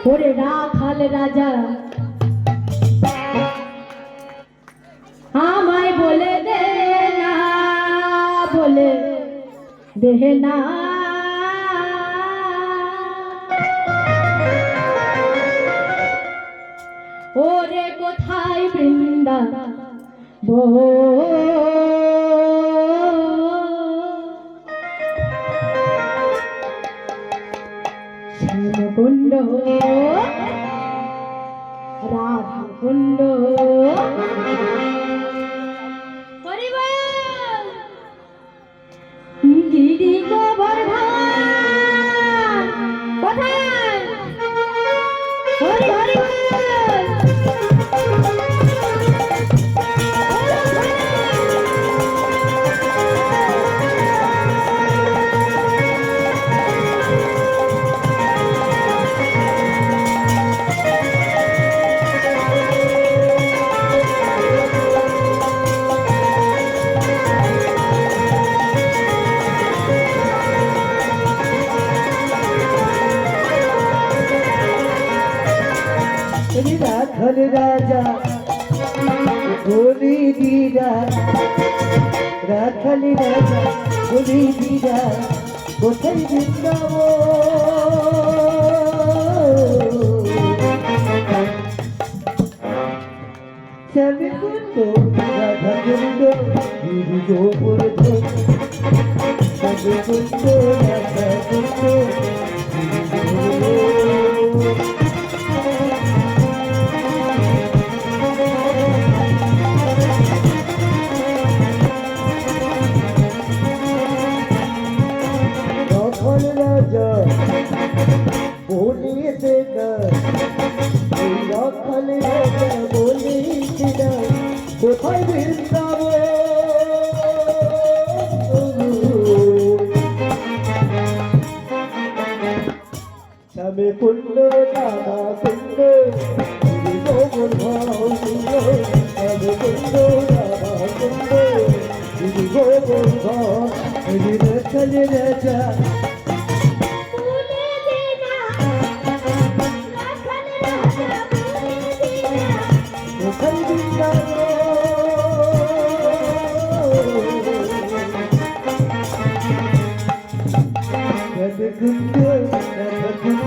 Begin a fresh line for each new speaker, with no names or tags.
ওরে রাখাল রাজা আমায় বলে দে না, বলে দে না ওরে কোথায় বৃন্দাবন শ্যামকুণ্ড রাধাকুণ্ড গিরি গোবর্ধন কোথায় হরি হরি
রাখাল রাজা বলি দিদা, রাখাল রাজা বলি দিদা কোথায় বৃন্দাবন শ্যামকুণ্ড রাধাকুণ্ড গিরি গোবর্ধন শ্যামকুণ্ড রাধাকুণ্ড কোথায় বৃন্দাবন শ্যামকুণ্ড রাধাকুণ্ড গিরি গোবর্ধন শ্যামকুণ্ড রাধাকুণ্ড গিরি গোবর্ধন রাখাল রাজা Good, good, good.